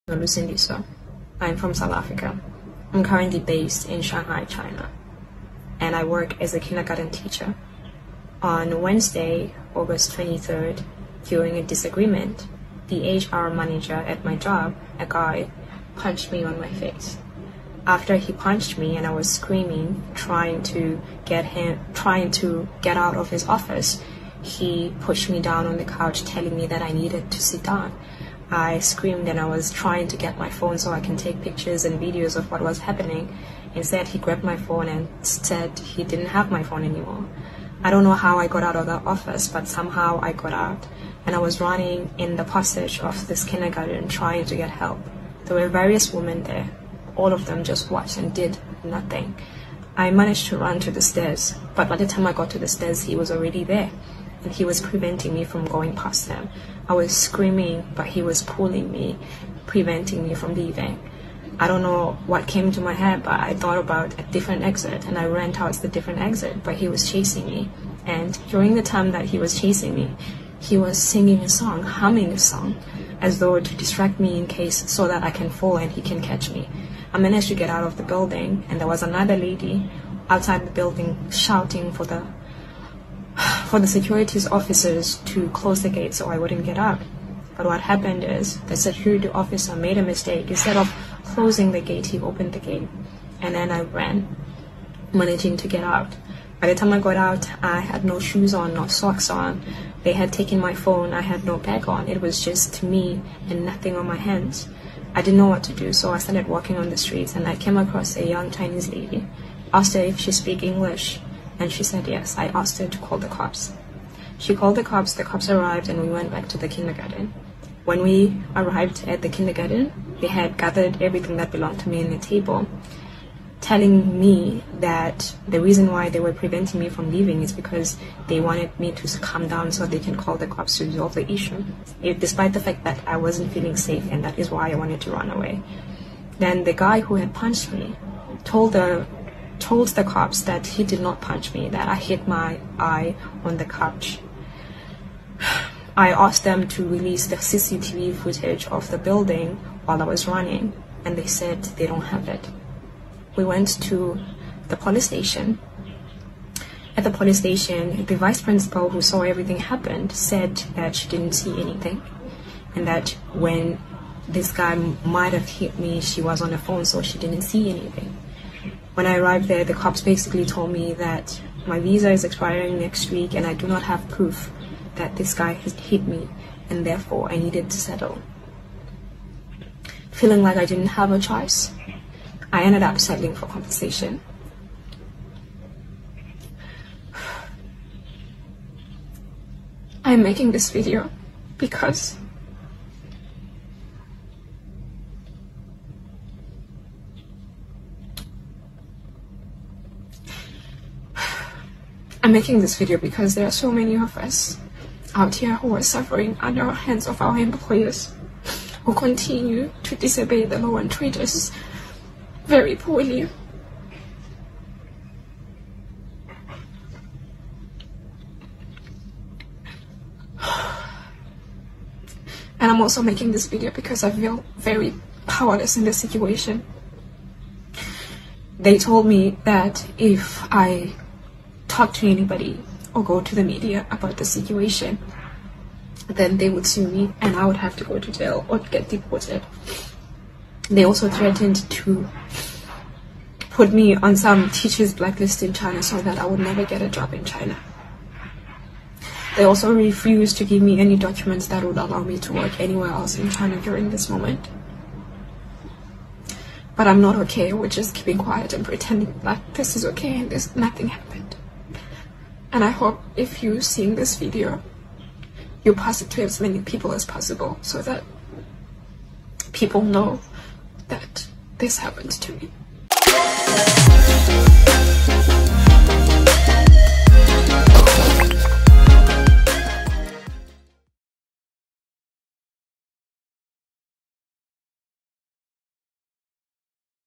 I'm from South Africa. I'm currently based in Shanghai, China, and I work as a kindergarten teacher. On Wednesday, August 23rd, during a disagreement, the HR manager at my job, a guy, punched me on my face. After he punched me and I was screaming, trying to get out of his office, he pushed me down on the couch, telling me that I needed to sit down. I screamed and I was trying to get my phone so I can take pictures and videos of what was happening. Instead, he grabbed my phone and said he didn't have my phone anymore. I don't know how I got out of the office, but somehow I got out, and I was running in the passage of this kindergarten trying to get help. There were various women there. All of them just watched and did nothing. I managed to run to the stairs, but by the time I got to the stairs, he was already there, and he was preventing me from going past them. I was screaming, but he was pulling me, preventing me from leaving. I don't know what came to my head, but I thought about a different exit, and I ran towards the different exit, but he was chasing me. And during the time that he was chasing me, he was singing a song, humming a song, as though to distract me in case so that I can fall and he can catch me. I managed to get out of the building, and there was another lady outside the building shouting for the securities officers to close the gate so I wouldn't get out. But what happened is the security officer made a mistake. Instead of closing the gate, he opened the gate, and then I ran, managing to get out. By the time I got out, I had no shoes on, no socks on. They had taken my phone. I had no bag on. It was just me and nothing on my hands. I didn't know what to do, so I started walking on the streets, and I came across a young Chinese lady. Asked her if she spoke English, and she said yes. I asked her to call the cops. She called the cops arrived, and we went back to the kindergarten. When we arrived at the kindergarten, they had gathered everything that belonged to me on the table, telling me that the reason why they were preventing me from leaving is because they wanted me to calm down so they can call the cops to resolve the issue, despite the fact that I wasn't feeling safe, and that is why I wanted to run away. Then the guy who had punched me told the cops that he did not punch me, that I hit my eye on the couch. I asked them to release the CCTV footage of the building while I was running, and they said they don't have it. We went to the police station. At the police station, the vice principal who saw everything happen said that she didn't see anything, and that when this guy might have hit me, she was on the phone, so she didn't see anything. When I arrived there, the cops basically told me that my visa is expiring next week and I do not have proof that this guy has hit me, and therefore I needed to settle. Feeling like I didn't have a choice, I ended up settling for compensation. I'm making this video because there are so many of us out here who are suffering under the hands of our employers, who continue to disobey the law and treat us very poorly. And I'm also making this video because I feel very powerless in this situation. They told me that if I talk to anybody or go to the media about the situation, then they would sue me and I would have to go to jail or get deported. They also threatened to put me on some teachers' blacklist in China so that I would never get a job in China. They also refused to give me any documents that would allow me to work anywhere else in China during this moment. But I'm not okay with just keeping quiet and pretending like this is okay and nothing happened. And I hope if you're seeing this video, you pass it to as many people as possible so that people know that this happened to me.